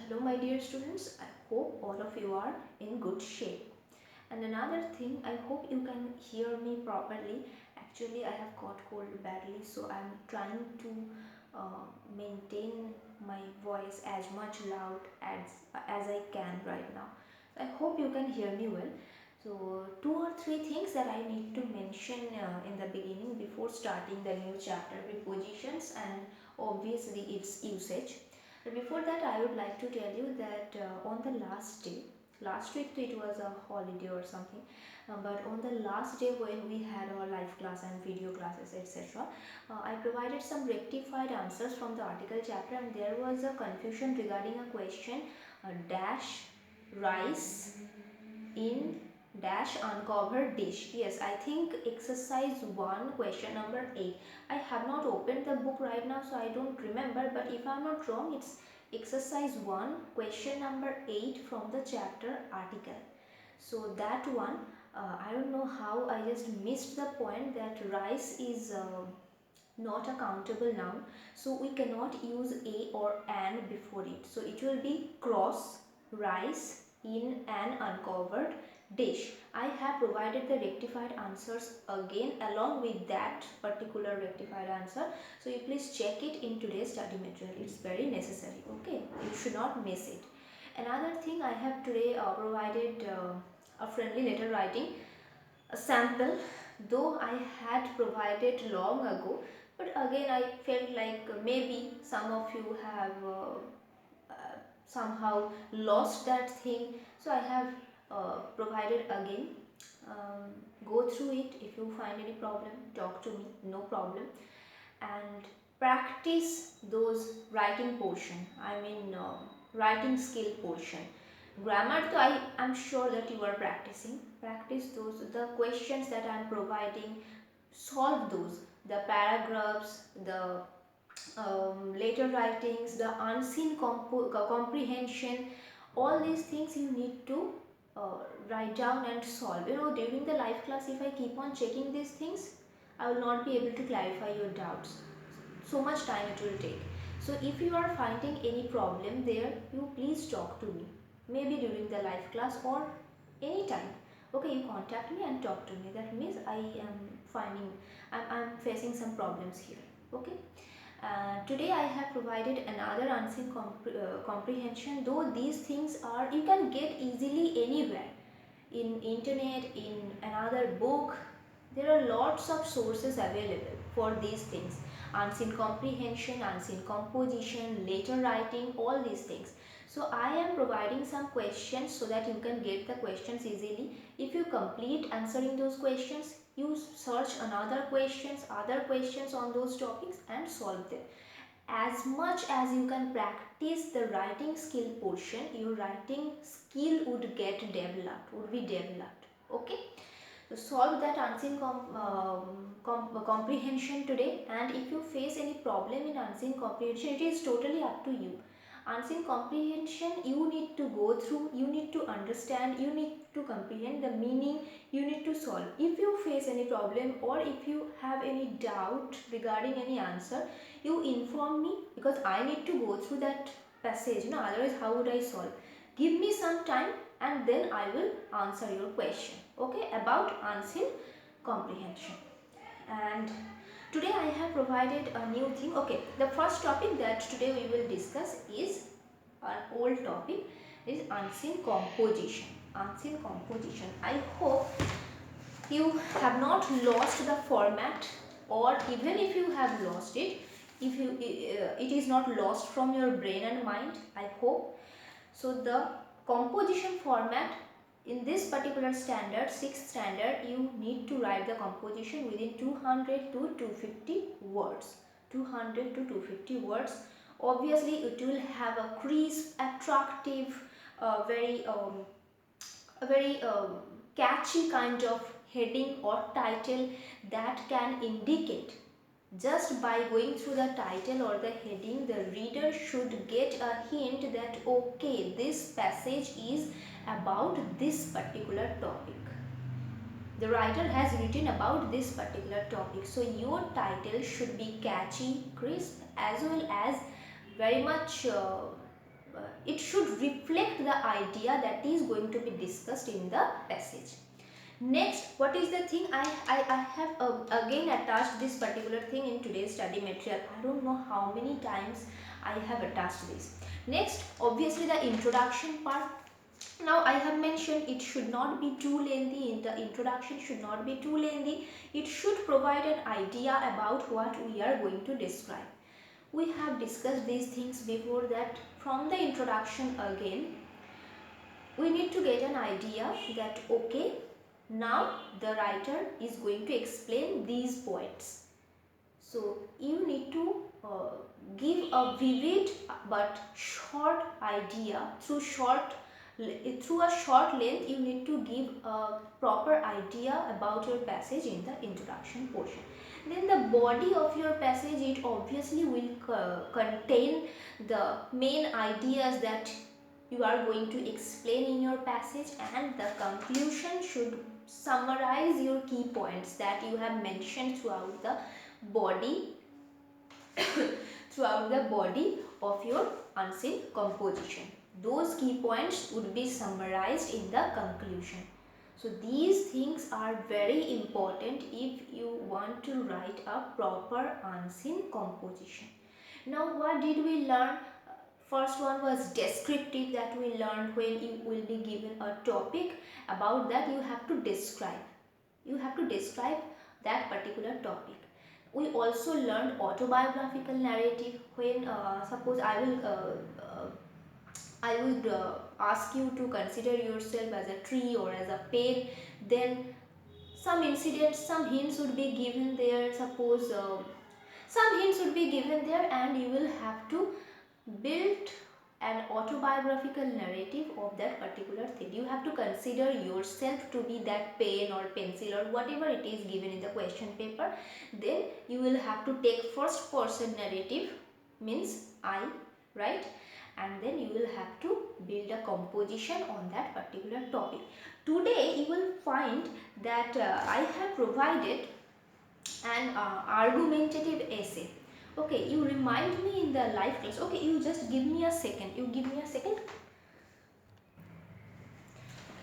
Hello my dear students, I hope all of you are in good shape. And another thing, I hope you can hear me properly. Actually, I have caught cold badly, so I'm trying to maintain my voice as much loud as I can right now. I hope you can hear me well. So, two or three things that I need to mention in the beginning before starting the new chapter, prepositions and obviously its usage. But before that, I would like to tell you that on the last day, last week it was a holiday or something, but on the last day when we had our live class and video classes, etc., I provided some rectified answers from the article chapter, and there was a confusion regarding a question, dash rice in dash uncovered dish. Yes, I think exercise 1 question number 8. I have not opened the book right now, so I don't remember, but if I'm not wrong, it's exercise 1 question number 8 from the chapter article. So that one, I don't know how I just missed the point that rice is not a countable noun, so we cannot use a or an before it, so it will be cross rice in an uncovered dish. I have provided the rectified answers again along with that particular rectified answer, so you please check it in today's study material. It's very necessary. Okay, you should not miss it. Another thing, I have today provided a friendly letter writing, a sample, though I had provided long ago, but again I felt like maybe some of you have somehow lost that thing, so I have provided again. um, Go through it. If you find any problem, talk to me, no problem. And practice those writing portion, I mean writing skill portion. Grammar, so I am sure that you are practicing. Practice those, the questions that I am providing, solve those, the paragraphs, the later writings, the unseen comprehension, all these things you need to uh, write down and solve. You know, during the live class, if I keep on checking these things, I will not be able to clarify your doubts. So much time it will take. So if you are finding any problem there, you please talk to me. Maybe during the live class or anytime. Okay, you contact me and talk to me. That means I am finding, I'm facing some problems here. Okay. Today I have provided another unseen comprehension, though these things are, you can get easily anywhere, in internet, in another book. There are lots of sources available for these things: unseen comprehension, unseen composition, later writing, all these things. So I am providing some questions so that you can get the questions easily. If you complete answering those questions, you search another questions, other questions on those topics and solve them. As much as you can practice the writing skill portion, your writing skill would get developed, would be developed. Okay, so solve that unseen comprehension today, and if you face any problem in unseen comprehension, it is totally up to you. Unseen comprehension, you need to go through, you need to understand, you need to comprehend the meaning, you need to solve. If you face any problem or if you have any doubt regarding any answer, you inform me, because I need to go through that passage, you know, otherwise how would I solve? Give me some time and then I will answer your question, okay, about unseen comprehension. And today I have provided a new thing. Okay, the first topic that today we will discuss is an old topic, is unseen composition. Unseen composition. I hope you have not lost the format, or even if you have lost it, if you it is not lost from your brain and mind, I hope. So the composition format in this particular standard, 6th standard, you need to write the composition within 200 to 250 words. 200 to 250 words. Obviously it will have a crisp, attractive, very a very catchy kind of heading or title that can indicate, just by going through the title or the heading, the reader should get a hint that okay, this passage is about this particular topic. The writer has written about this particular topic. So your title should be catchy, crisp, as well as very much it should reflect the idea that is going to be discussed in the passage. Next, what is the thing I have again attached this particular thing in today's study material. I don't know how many times I have attached this. Next, obviously the introduction part. Now I have mentioned it should not be too lengthy. The introduction should not be too lengthy. It should provide an idea about what we are going to describe. We have discussed these things before, that from the introduction again we need to get an idea that okay, now the writer is going to explain these points. So you need to give a vivid but short idea. Through a short length you need to give a proper idea about your passage in the introduction portion. Then the body of your passage, it obviously will contain the main ideas that you are going to explain in your passage, and the conclusion should summarize your key points that you have mentioned throughout the body of your unseen composition. Those key points would be summarized in the conclusion. So these things are very important if you want to write a proper unseen composition. Now what did we learn? First one was descriptive, that we learned when you will be given a topic. About that you have to describe. You have to describe that particular topic. We also learned autobiographical narrative. When suppose I would ask you to consider yourself as a tree or as a pen, then some incidents, some hints would be given there. Suppose some hints would be given there, and you will have to build an autobiographical narrative of that particular thing. You have to consider yourself to be that pen or pencil or whatever it is given in the question paper. Then you will have to take first person narrative, means I, right? And then you will have to build a composition on that particular topic. Today you will find that I have provided an argumentative essay. Okay, you remind me in the live class. Okay, you just give me a second. You give me a second.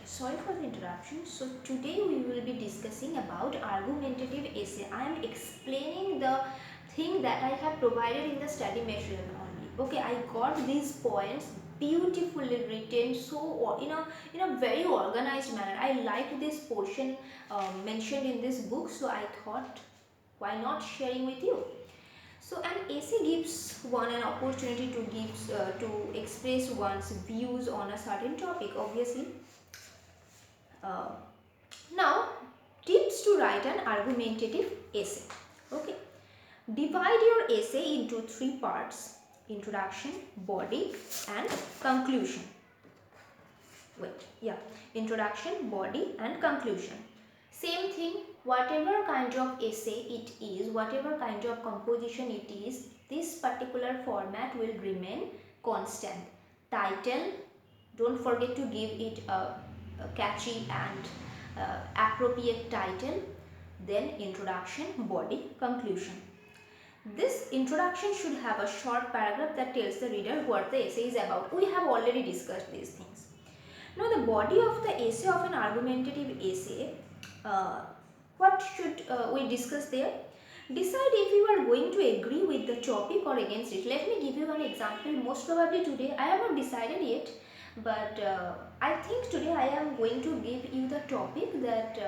Sorry for the interruption. So today we will be discussing about argumentative essay. I am explaining the thing that I have provided in the study material only. Okay, I got these points beautifully written, so in a very organized manner. I liked this portion mentioned in this book, so I thought, why not sharing with you? So an essay gives one an opportunity to express one's views on a certain topic, obviously. Now, tips to write an argumentative essay. Okay, divide your essay into 3 parts: introduction, body, and conclusion. Introduction, body, and conclusion. Same thing, whatever kind of essay it is, whatever kind of composition it is, this particular format will remain constant. Title, don't forget to give it a catchy and appropriate title. Then introduction, body, conclusion. This introduction should have a short paragraph that tells the reader what the essay is about. We have already discussed these things. Now the body of the essay of an argumentative essay, what should we discuss there? Decide if you are going to agree with the topic or against it. Let me give you an example. Most probably today, I have not decided yet, but I think today I am going to give you the topic that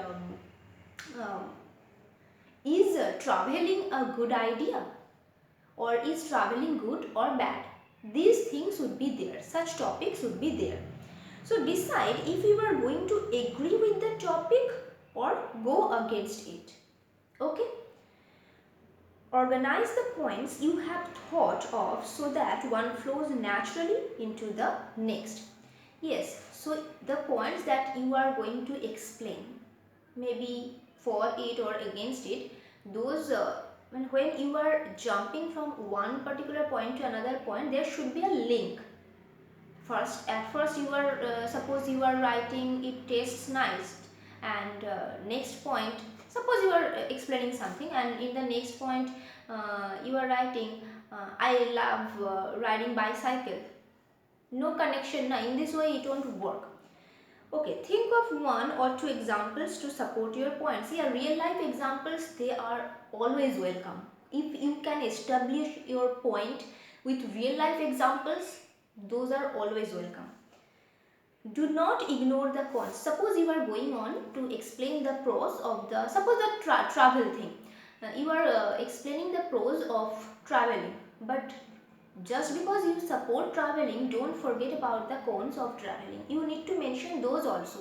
is traveling a good idea, or is traveling good or bad? These things would be there. Such topics would be there. So decide if you are going to agree with the topic or go against it. Okay? Organize the points you have thought of so that one flows naturally into the next. Yes, so the points that you are going to explain, maybe for it or against it, those when you are jumping from one particular point to another point, there should be a link. At first you are suppose you are writing it tastes nice, and next point, suppose you are explaining something, and in the next point you are writing I love riding bicycle. No connection, na, in this way it won't work. Okay, think of one or two examples to support your points. Yeah, real life examples, they are always welcome. If you can establish your point with real life examples, those are always welcome. Do not ignore the cons. Suppose you are going on to explain the pros of the, suppose the travel thing. You are explaining the pros of traveling, but just because you support traveling, don't forget about the cons of traveling. You need to mention those also.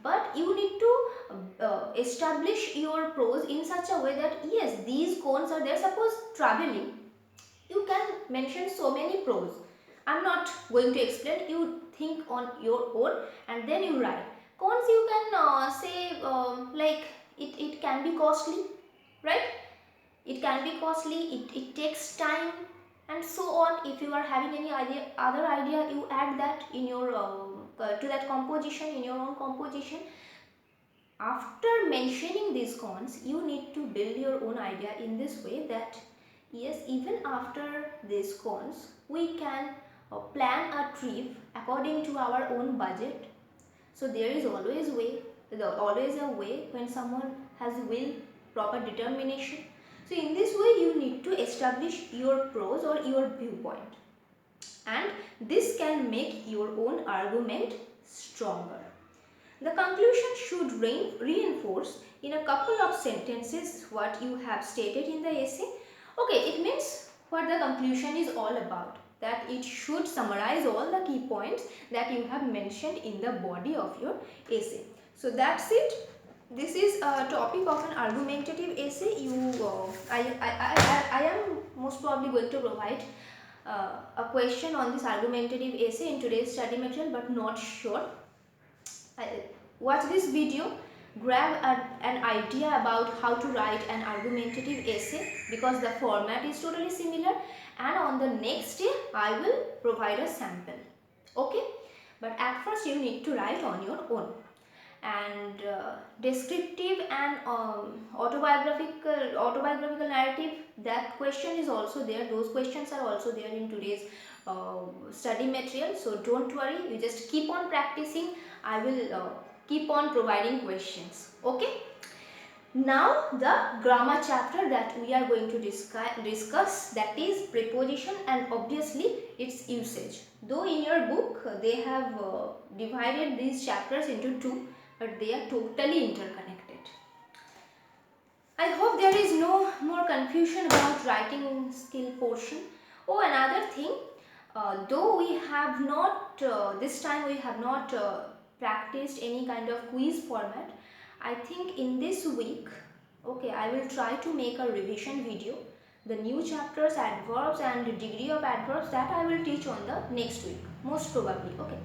But you need to establish your pros in such a way that yes, these cons are there. Suppose traveling, you can mention so many pros. I'm not going to explain, you think on your own and then you write. Cons, you can say like it can be costly, right? It can be costly, it takes time, and so on. If you are having any other idea, you add that in your to that composition, in your own composition. After mentioning these cons, you need to build your own idea in this way that yes, even after these cons, we can plan a trip according to our own budget. So there is always a way when someone has will, proper determination. So in this way you need to establish your pros or your viewpoint, and this can make your own argument stronger. The conclusion should reinforce in a couple of sentences what you have stated in the essay. Okay, it means what the conclusion is all about, that it should summarize all the key points that you have mentioned in the body of your essay. So that's it. This is a topic of an argumentative essay. I am most probably going to provide a question on this argumentative essay in today's study material, but not sure. Watch this video, grab an idea about how to write an argumentative essay, because the format is totally similar, and on the next day I will provide a sample. Okay, but at first you need to write on your own. And descriptive and autobiographical narrative, that question is also there. Those questions are also there in today's study material. So don't worry, you just keep on practicing. I will keep on providing questions. Okay, now the grammar chapter that we are going to discuss, that is preposition and obviously its usage. Though in your book they have divided these chapters into two, but they are totally interconnected. I hope there is no more confusion about writing skill portion. Oh, another thing, though we have not, this time we have not practiced any kind of quiz format, I think in this week, okay, I will try to make a revision video. The new chapters, adverbs and degree of adverbs, that I will teach on the next week, most probably, okay.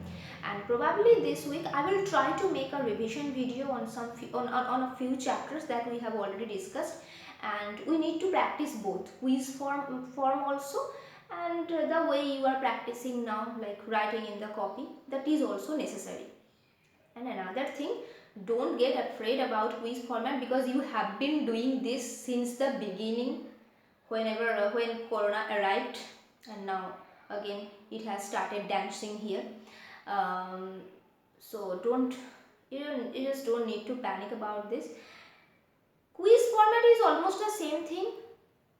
And probably this week I will try to make a revision video on on a few chapters that we have already discussed, and we need to practice both quiz form also, and the way you are practicing now, like writing in the copy, that is also necessary. And another thing, don't get afraid about quiz format, because you have been doing this since the beginning, when corona arrived, and now again it has started dancing here. So you just don't need to panic about this. Quiz format is almost the same thing.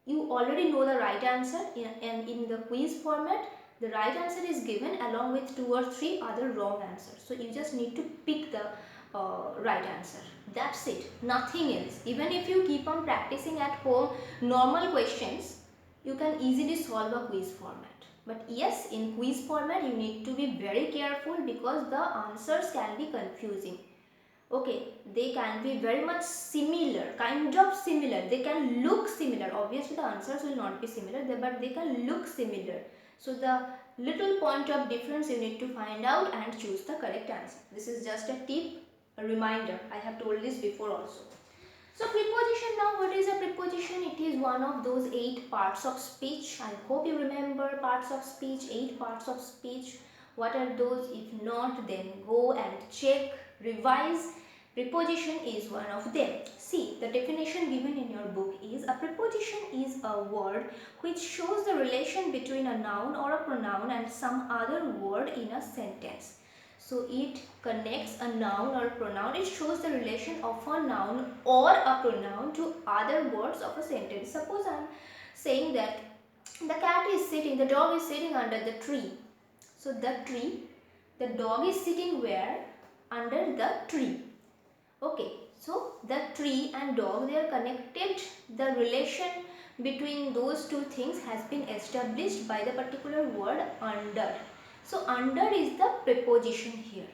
You already know the right answer, and in the quiz format the right answer is given along with 2 or 3 other wrong answers. So you just need to pick the right answer. That's it, nothing else. Even if you keep on practicing at home normal questions, you can easily solve a quiz format. But yes, in quiz format you need to be very careful, because the answers can be confusing. Okay, they can be very much similar, kind of similar. They can look similar. Obviously the answers will not be similar, but they can look similar. So the little point of difference you need to find out and choose the correct answer. This is just a tip, a reminder. I have told this before also. So preposition, now what is a preposition? It is one of those 8 parts of speech. I hope you remember parts of speech, 8 parts of speech. What are those? If not, then go and check, revise. Preposition is one of them. See, the definition given in your book is a preposition is a word which shows the relation between a noun or a pronoun and some other word in a sentence. So it connects a noun or pronoun. It shows the relation of a noun or a pronoun to other words of a sentence. Suppose I am saying that the cat is sitting, the dog is sitting under the tree. So the tree, the dog is sitting where? Under the tree. Okay, so the tree and dog, they are connected. The relation between those two things has been established by the particular word under. So under is the preposition here.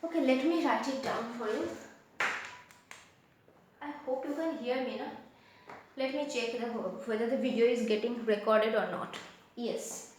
Okay, let me write it down for you. I hope you can hear me now. Let me check whether the video is getting recorded or not. Yes.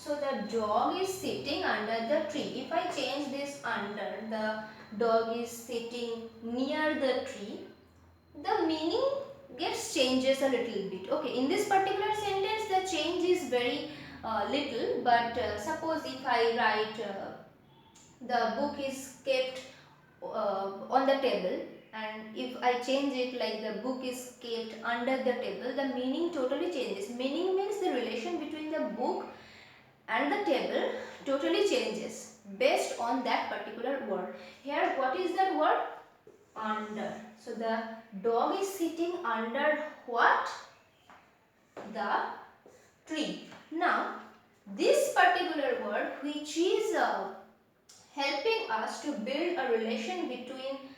So the dog is sitting under the tree. If I change this under, the dog is sitting near the tree, the meaning gets changes a little bit. Okay, in this particular sentence the change is very little, but suppose if I write the book is kept on the table, and if I change it like the book is kept under the table, the meaning totally changes. Meaning means the relation between the book and the table totally changes based on that particular word. Here what is that word? Under. So the dog is sitting under what? The tree. Now this particular word which is helping us to build a relation between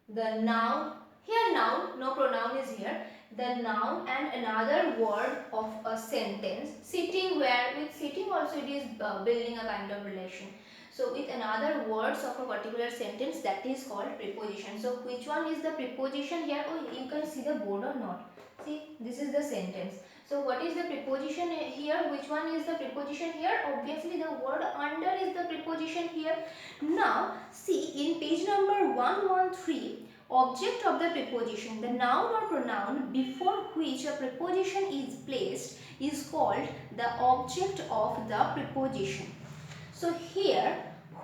the noun, here noun, no pronoun is here, the noun and another word of a sentence. Sitting, where with sitting also it is building a kind of relation. So with another words of a particular sentence, that is called preposition. So which one is the preposition here? Oh, you can see the board or not? See, this is the sentence. So what is the preposition here? Which one is the preposition here? Obviously the word under is the preposition here. Now see, in page number 113, object of the preposition, the noun or pronoun before which a preposition is placed is called the object of the preposition. So here,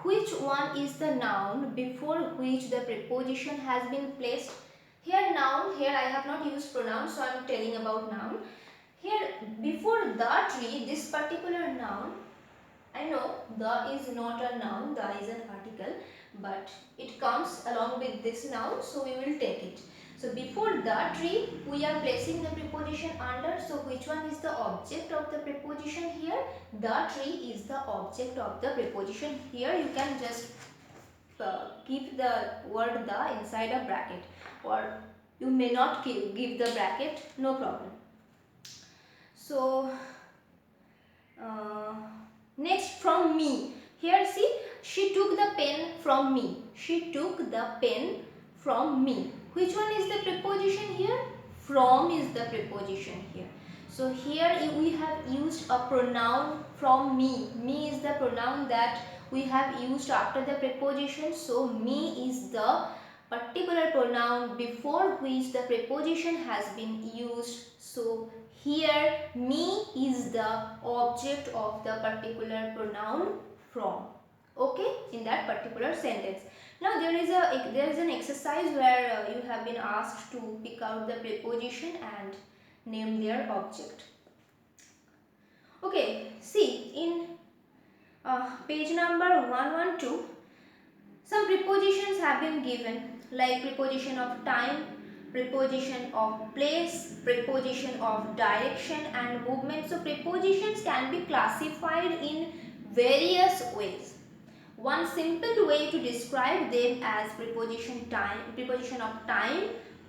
which one is the noun before which the preposition has been placed? Here noun, here I have not used pronoun, so I am telling about noun. Here before the tree, this particular noun, I know the is not a noun, the is an article, but it comes along with this noun, so we will take it. So before the tree, we are placing the preposition under. So which one is the object of the preposition here? The tree is the object of the preposition. Here you can just keep the word the inside a bracket, or you may not give the bracket, no problem. So next, from me. Here see, she took the pen from me. She took the pen from me. Which one is the preposition here? From is the preposition here. So here we have used a pronoun from me. Me is the pronoun that we have used after the preposition. So me is the particular pronoun before which the preposition has been used. So here me is the object of the particular pronoun from. Okay, in that particular sentence. Now there is an exercise where you have been asked to pick out the preposition and name their object. Okay, see, in page number 112, some prepositions have been given, like preposition of time, preposition of place, preposition of direction and movement. So prepositions can be classified in various ways. One simple way to describe them as preposition of time,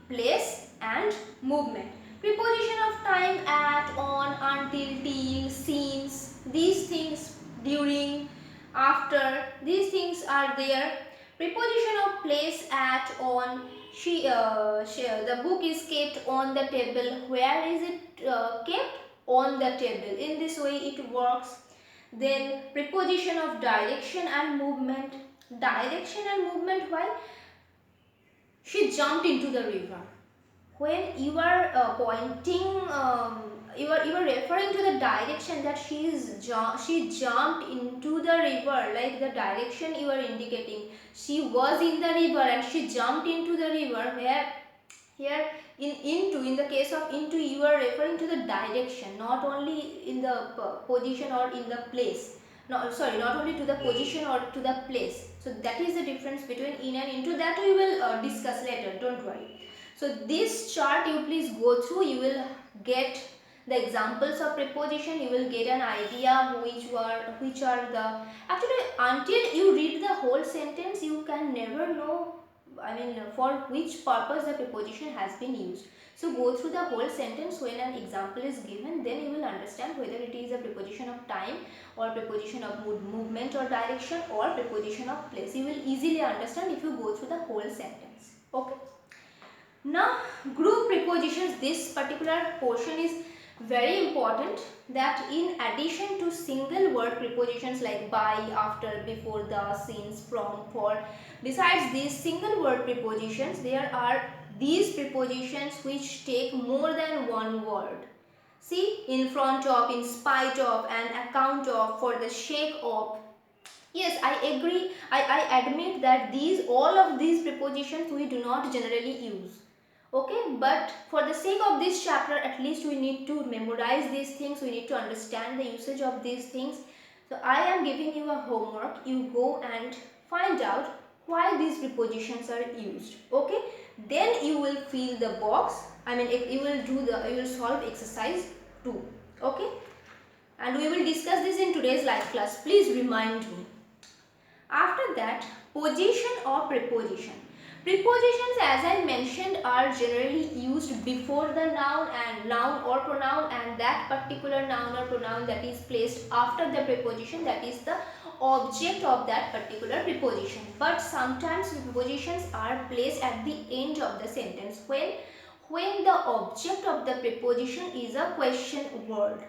place and movement. Preposition of time, at, on, until, till, since, these things, during, after, these things are there. Preposition of place, at, on, the book is kept on the table. Where is it kept? on the table. In this way it works. Then preposition of direction and movement. Direction and movement, why? She jumped into the river. When you are pointing, you are referring to the direction that she jumped into the river, like the direction you are indicating. She was in the river and she jumped into the river. Where here in the case of into, you are referring to the direction, not only in the position or in the place. No, sorry, not only to the position or to the place. So that is the difference between in and into. That we will discuss later, don't worry. So this chart you please go through. You will get the examples of preposition. You will get an idea which are the, actually until you read the whole sentence you can never know, I mean, for which purpose the preposition has been used. So go through the whole sentence. When an example is given, then you will understand whether it is a preposition of time or preposition of movement or direction or preposition of place. You will easily understand if you go through the whole sentence. Okay. Now group prepositions, this particular portion is very important, that in addition to single word prepositions like by, after, before, the, since, from, for, besides these single word prepositions, there are these prepositions which take more than one word. See, in front of, in spite of, and account of, for the sake of. Yes, I agree. I admit that all of these prepositions we do not generally use. Okay, but for the sake of this chapter, at least we need to memorize these things. We need to understand the usage of these things. So I am giving you a homework. You go and find out why these prepositions are used. Okay, then you will fill the box. I mean, you will solve exercise 2. Okay, and we will discuss this in today's live class. Please remind me. After that, position or preposition. Prepositions, as I mentioned, are generally used before the noun or pronoun, and that particular noun or pronoun that is placed after the preposition, that is the object of that particular preposition. But sometimes prepositions are placed at the end of the sentence when the object of the preposition is a question word.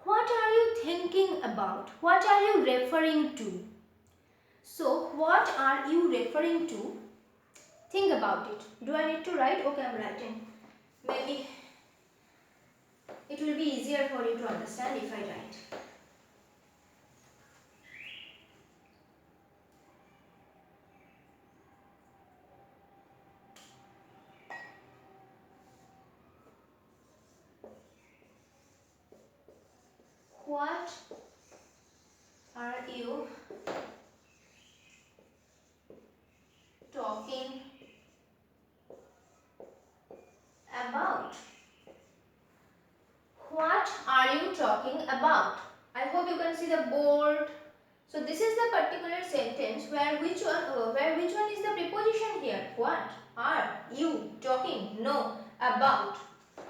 What are you thinking about? What are you referring to? So, what are you referring to? Think about it. Do I need to write? Okay, I'm writing. Maybe it will be easier for you to understand if I write. What are you talking about? What are you talking about? I hope you can see the board. So this is the particular sentence where which one is the preposition here? What are you talking? No, about.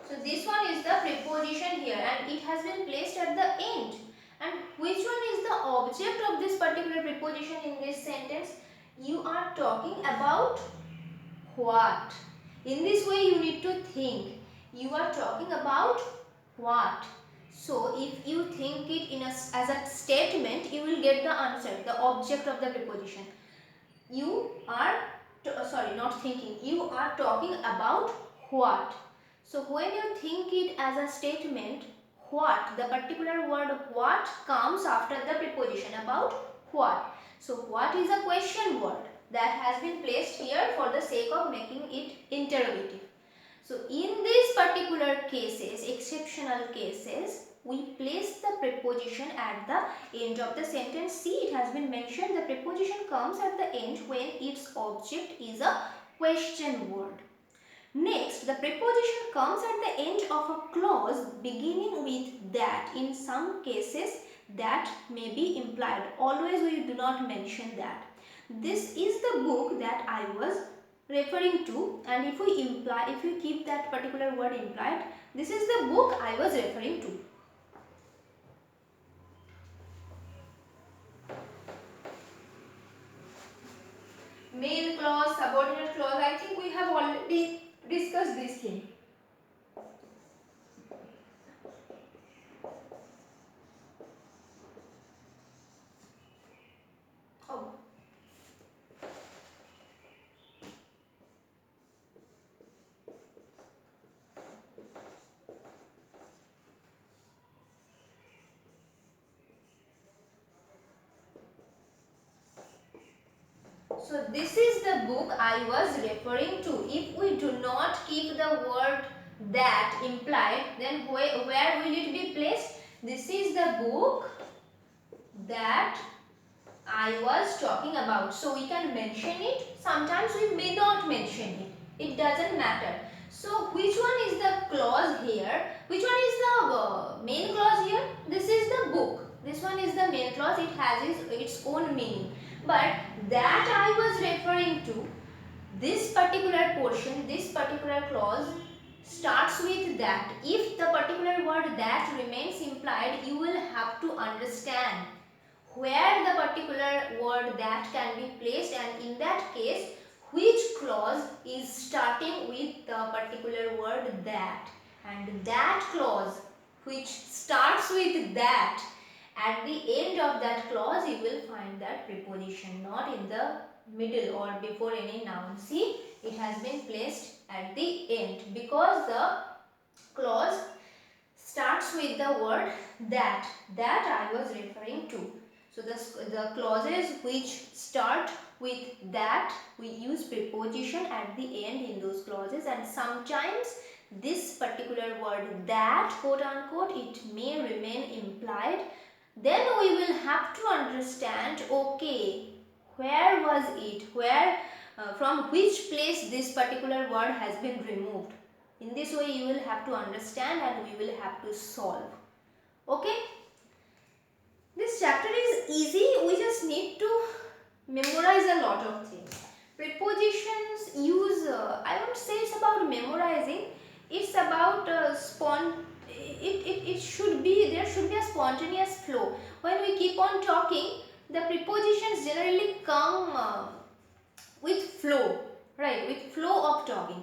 So this one is the preposition here and it has been placed at the end. And which one is the object of this particular preposition in this sentence? You are talking about what? In this way you need to think. You are talking about what? So if you think it as a statement, you will get the answer, the object of the preposition. You are, not thinking. You are talking about what? So when you think it as a statement, what, the particular word what comes after the preposition about what. So what is a question word that has been placed here for the sake of making it interrogative. So in these particular cases, exceptional cases, we place the preposition at the end of the sentence. See, it has been mentioned the preposition comes at the end when its object is a question word. Next, the preposition comes at the end of a clause beginning with that. In some cases, that may be implied. Always we do not mention that. This is the book that I was referring to, and if we keep that particular word implied, this is the book I was referring to. Main clause, subordinate clause, I think we have already discussed this thing. So this is the book I was referring to. If we do not keep the word that implied, then where will it be placed? This is the book that I was talking about. So we can mention it. Sometimes we may not mention it. It doesn't matter. So which one is the clause here? Which one is the main clause here? This is the book. This one is the main clause. It has its own meaning. But that I was referring to, this particular portion, this particular clause starts with that. If the particular word that remains implied, you will have to understand where the particular word that can be placed, and in that case which clause is starting with the particular word that, and that clause which starts with that, at the end of that clause you will find that preposition, not in the middle or before any noun. See, it has been placed at the end because the clause starts with the word that I was referring to. So the clauses which start with that, we use preposition at the end in those clauses, and sometimes this particular word that, quote unquote, it may remain implied. Then we will have to understand, okay, where was it, from which place this particular word has been removed. In this way you will have to understand and we will have to solve. Okay, this chapter is easy. We just need to memorize a lot of things. Prepositions use, I won't say it's about memorizing, it's about it should be, there should be a spontaneous flow. When we keep on talking, the prepositions generally come with flow, right, with flow of talking.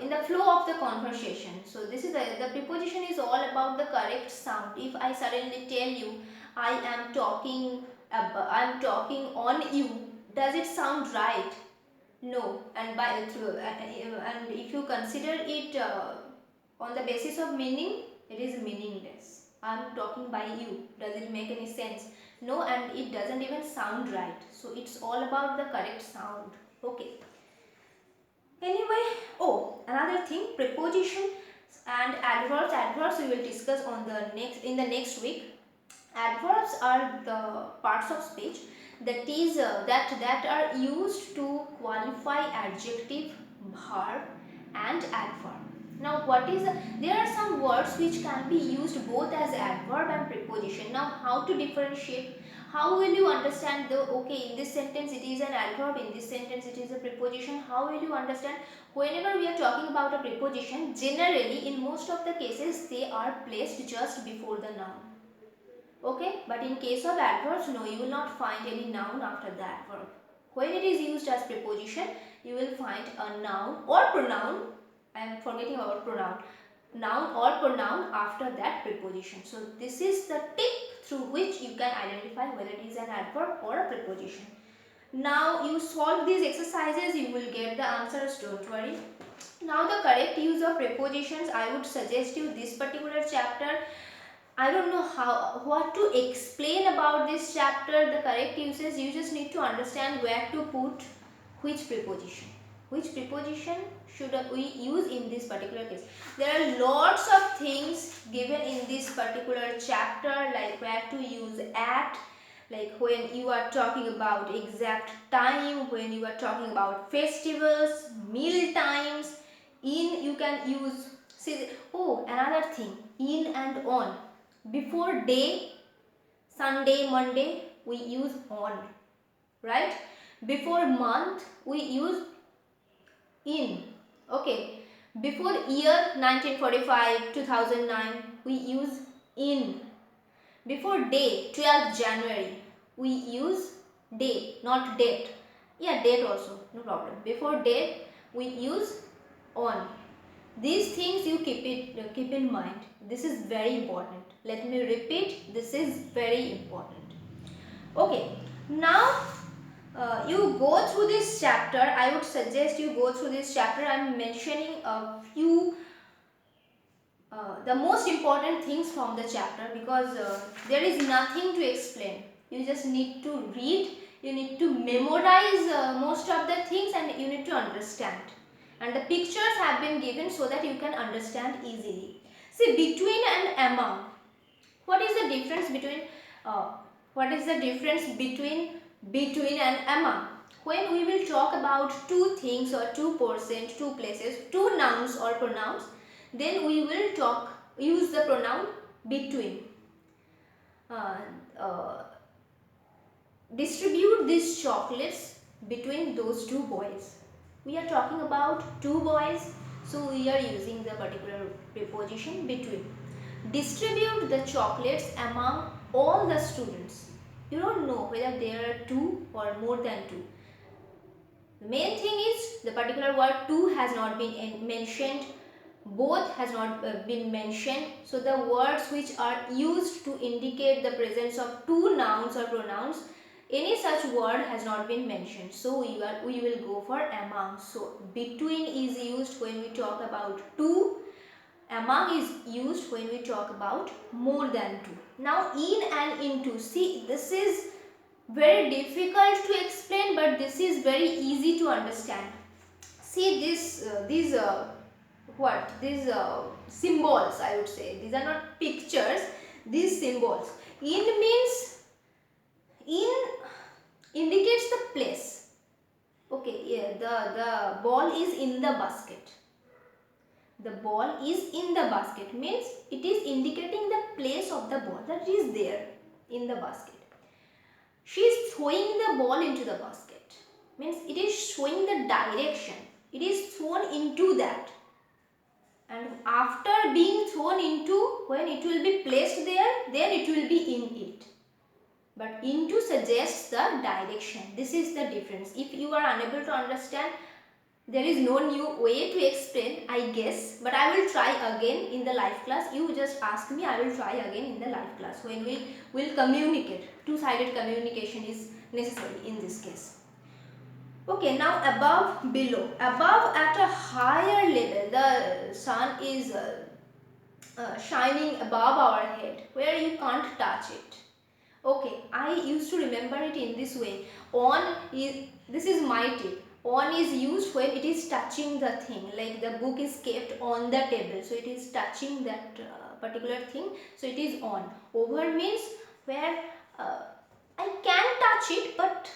In the flow of the conversation. So this is the preposition is all about the correct sound. If I suddenly tell you I am talking on you, does it sound right? No. And and if you consider it on the basis of meaning, it is meaningless. I am talking by you. Does it make any sense? No, and it doesn't even sound right. So it's all about the correct sound. Okay. Anyway, another thing, preposition and adverbs. Adverbs we will discuss in the next week. Adverbs are the parts of speech that are used to qualify adjective, verb, and adverb. Now, there are some words which can be used both as adverb and preposition. Now, how to differentiate? How will you understand in this sentence it is an adverb, in this sentence it is a preposition? How will you understand? Whenever we are talking about a preposition, generally in most of the cases they are placed just before the noun. Okay, but in case of adverbs, no, you will not find any noun after the adverb. When it is used as preposition, you will find a noun or pronoun. I am forgetting about pronoun. Noun or pronoun after that preposition. So this is the tip through which you can identify whether it is an adverb or a preposition. Now you solve these exercises, you will get the answers, don't worry. Now the correct use of prepositions, I would suggest you this particular chapter. I don't know what to explain about this chapter, the correct uses. You just need to understand where to put which preposition. Which preposition should we use in this particular case? There are lots of things given in this particular chapter, like where to use at, like when you are talking about exact time, when you are talking about festivals, meal times. In, you can use, another thing, in and on. Before day, Sunday, Monday, we use on, right? Before month, we use in. Okay. Before year 1945, 2009, we use in. Before day, 12th January, we use day, not date. Yeah, date also, no problem. Before date, we use on. These things you keep in mind. This is very important. Let me repeat, this is very important. Okay, now you go through this chapter. I would suggest you go through this chapter. I am mentioning a few the most important things from the chapter because there is nothing to explain. You just need to read You need to memorize most of the things, and you need to understand. And the pictures have been given so that you can understand easily. See, between and among. What is the difference between between and among? When we will talk about two things or two persons, two places, two nouns or pronouns, then we will use the pronoun between. Uh, uh, Distribute these chocolates between those two boys. We are talking about two boys, so we are using the particular preposition between. Distribute the chocolates among all the students. You don't know whether there are two or more than two. The main thing is the particular word two has not been mentioned, both has not been mentioned. So the words which are used to indicate the presence of two nouns or pronouns, any such word has not been mentioned. So we will go for among. So between is used when we talk about two. Among is used when we talk about more than two. Now in and into. See, this is very difficult to explain, but this is very easy to understand. See these symbols, I would say. These are not pictures, these symbols. In indicates the place. Okay, yeah, the ball is in the basket. The ball is in the basket means it is indicating the place of the ball, that is there in the basket. She is throwing the ball into the basket means it is showing the direction. It is thrown into that, and after being thrown into, when it will be placed there, then it will be in it. But into suggests the direction. This is the difference. If you are unable to understand, there is no new way to explain, I guess, but I will try again in the live class. You just ask me, I will try again in the live class when we will communicate. Two-sided communication is necessary in this case. Okay, now above, below. Above, at a higher level, the sun is shining above our head, where you can't touch it. Okay, I used to remember it in this way. This is my tip. On is used when it is touching the thing, like the book is kept on the table, so it is touching that particular thing, so it is on. Over means where I can touch it, but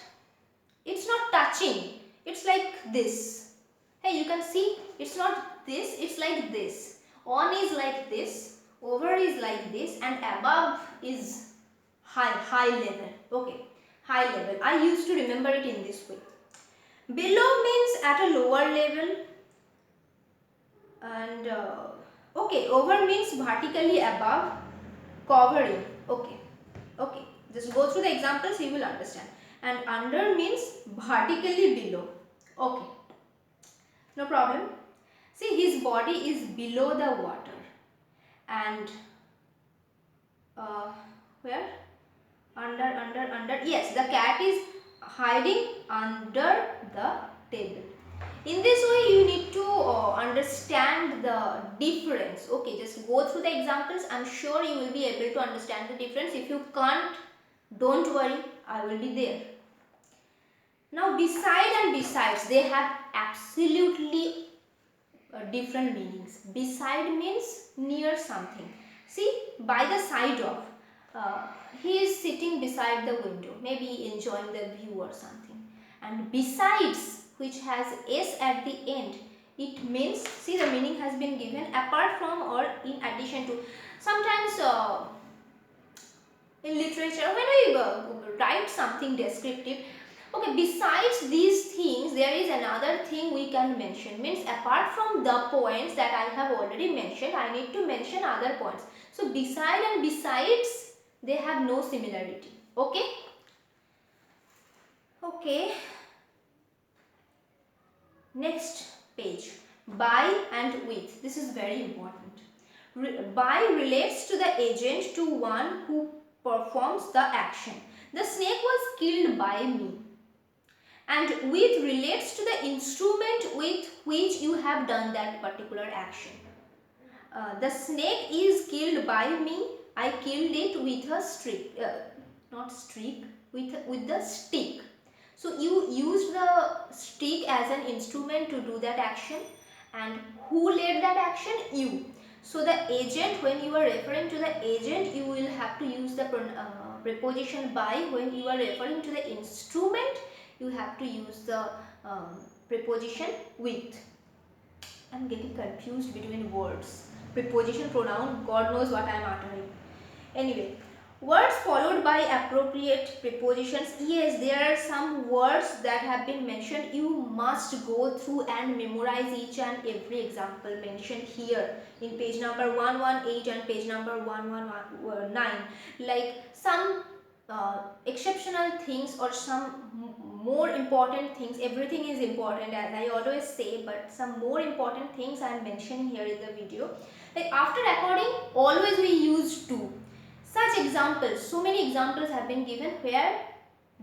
it's not touching. It's like this. Hey, you can see it's not this, it's like this. On is like this, over is like this, and above is high level. Okay, high level. I used to remember it in this way. Below means at a lower level, and okay, over means vertically above, covering. Okay, just go through the examples, you will understand. And under means vertically below. Okay, no problem. See, his body is below the water, and where? Under. Yes, the cat is hiding under the table. In this way, you need to understand the difference. Okay, just go through the examples. I'm sure you will be able to understand the difference. If you can't, don't worry, I will be there. Now, beside and besides, they have absolutely different meanings. Beside means near something. See, by the side of. He is sitting beside the window, maybe enjoying the view or something. And besides, which has s at the end, it means, see, the meaning has been given apart from or in addition to. Sometimes in literature, when we write something descriptive, okay, besides these things, there is another thing we can mention. Means apart from the points that I have already mentioned, I need to mention other points. So beside and besides, they have no similarity. Okay? Okay. Next page. By and with. This is very important. By relates to the agent, to one who performs the action. The snake was killed by me. And with relates to the instrument with which you have done that particular action. The snake is killed by me. I killed it with a stick. Not stick, with the stick. So you used the stick as an instrument to do that action, and who led that action? You. So the agent, when you are referring to the agent, you will have to use the preposition by. When you are referring to the instrument, you have to use the preposition with. I'm getting confused between words. Preposition, pronoun, God knows what I am uttering. Anyway, words followed by appropriate prepositions. Yes, there are some words that have been mentioned. You must go through and memorize each and every example mentioned here in page number 118 and page number 119. Like some exceptional things or some more important things. Everything is important, as I always say, but some more important things I am mentioning here in the video. Like after recording, always we use to. Such examples, so many examples have been given where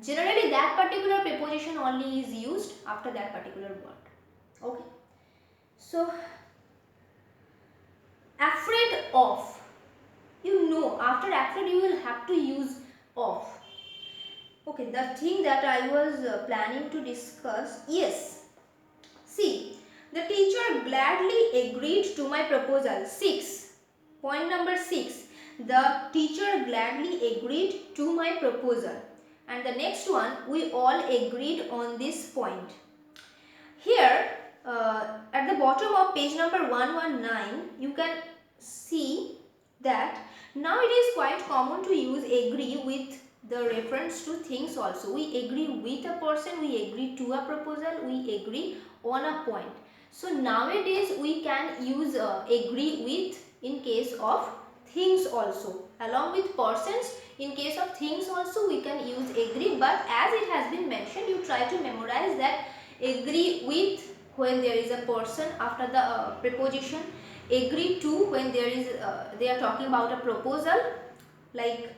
generally that particular preposition only is used after that particular word. Okay. So, afraid of. You know, after afraid you will have to use of. Okay, the thing that I was planning to discuss, yes. See, the teacher gladly agreed to my proposal. 6. Point number 6. The teacher gladly agreed to my proposal. And the next one, we all agreed on this point. Here, at the bottom of page number 119, you can see that now it is quite common to use agree with the reference to things also. We agree with a person, we agree to a proposal, we agree on a point. So nowadays we can use agree with in case of things also. Along with persons, in case of things also we can use agree, but as it has been mentioned, you try to memorize that agree with when there is a person after the preposition, agree to when there is they are talking about a proposal, like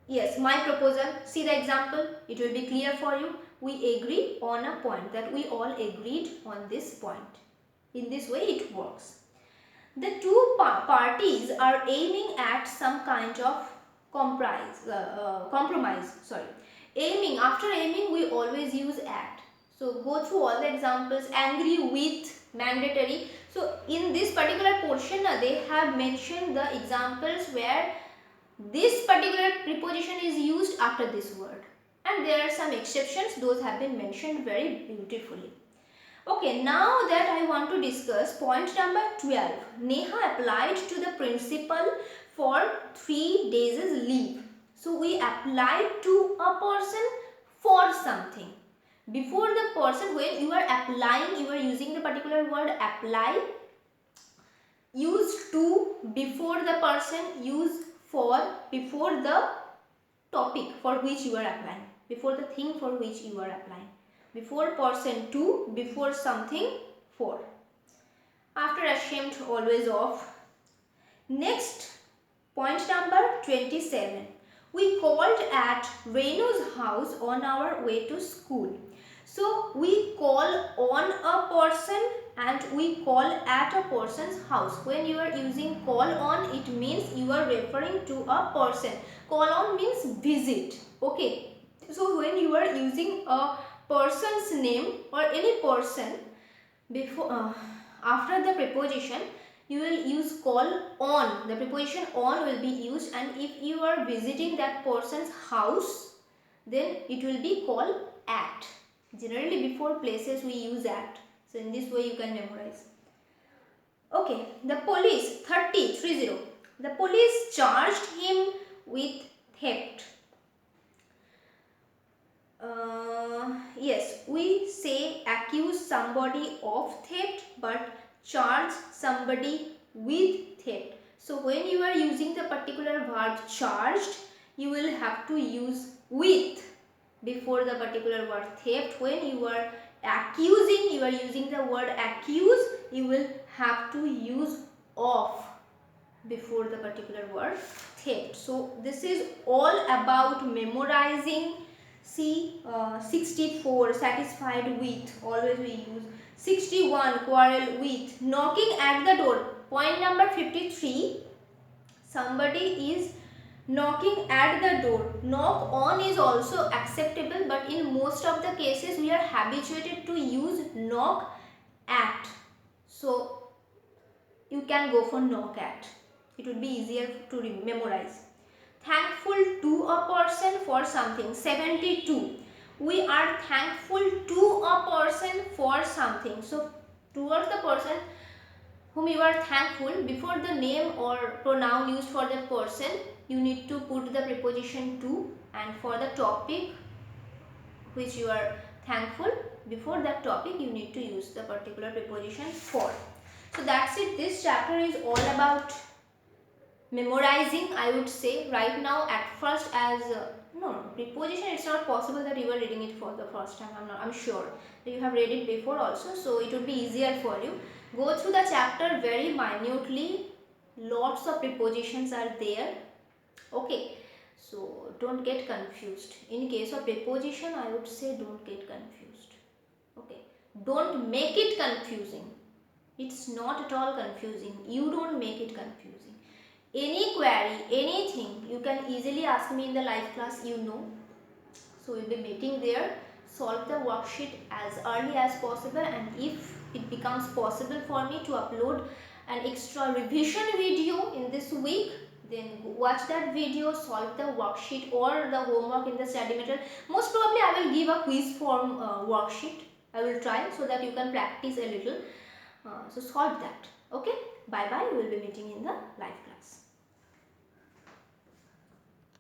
yes, my proposal. See the example, it will be clear for you. We agree on a point, that we all agreed on this point. In this way it works. The two parties are aiming at some kind of compromise. Aiming, after aiming we always use at. So go through all the examples. Angry with, mandatory. So in this particular portion they have mentioned the examples where this particular preposition is used after this word. And there are some exceptions, those have been mentioned very beautifully. Okay, now that I want to discuss point number 12. Neha applied to the principal for 3 days leave. So we applied to a person for something. Before the person, when you are applying, you are using the particular word apply. Use to before the person, use for before the topic for which you are applying, before the thing for which you are applying. Before person to, before something for. After ashamed, always of. Next, point number 27. We called at Renu's house on our way to school. So we call on a person and we call at a person's house. When you are using call on, it means you are referring to a person. Call on means visit. Okay. So when you are using a person's name or any person before after the preposition, you will use call on. The preposition on will be used, and if you are visiting that person's house, then it will be called at. Generally before places we use at. So in this way you can memorize. Okay, the police 30. The police charged him with theft. Yes, we say accuse somebody of theft but charge somebody with theft. So when you are using the particular verb charged, you will have to use with before the particular word theft. When you are accusing, you are using the word accuse, you will have to use of before the particular word theft. So this is all about memorizing. See, 64 satisfied with, always we use. 61 quarrel with. Knocking at the door. Point number 53. Somebody is Knocking at the door. Knock on is also acceptable, but in most of the cases we are habituated to use knock at. So you can go for knock at. It would be easier to memorize. Thankful to a person for something. 72. We are thankful to a person for something. So towards the person whom you are thankful, before the name or pronoun used for that person, you need to put the preposition to, and for the topic which you are thankful, before that topic you need to use the particular preposition for. So that's it. This chapter is all about memorizing, I would say. Right now, at first, as no preposition, it's not possible that you are reading it for the first time. I'm sure that you have read it before also, so it would be easier for you. Go through the chapter very minutely. Lots of prepositions are there. Okay, so don't get confused. In case of preposition, I would say don't get confused. Okay, don't make it confusing. It's not at all confusing. You don't make it confusing. Any query, anything, you can easily ask me in the live class, you know. So we'll be meeting there. Solve the worksheet as early as possible, and if it becomes possible for me to upload an extra revision video in this week, then watch that video, solve the worksheet or the homework in the study material. Most probably I will give a quiz form worksheet. I will try so that you can practice a little. So solve that. Okay, bye bye. We will be meeting in the live class.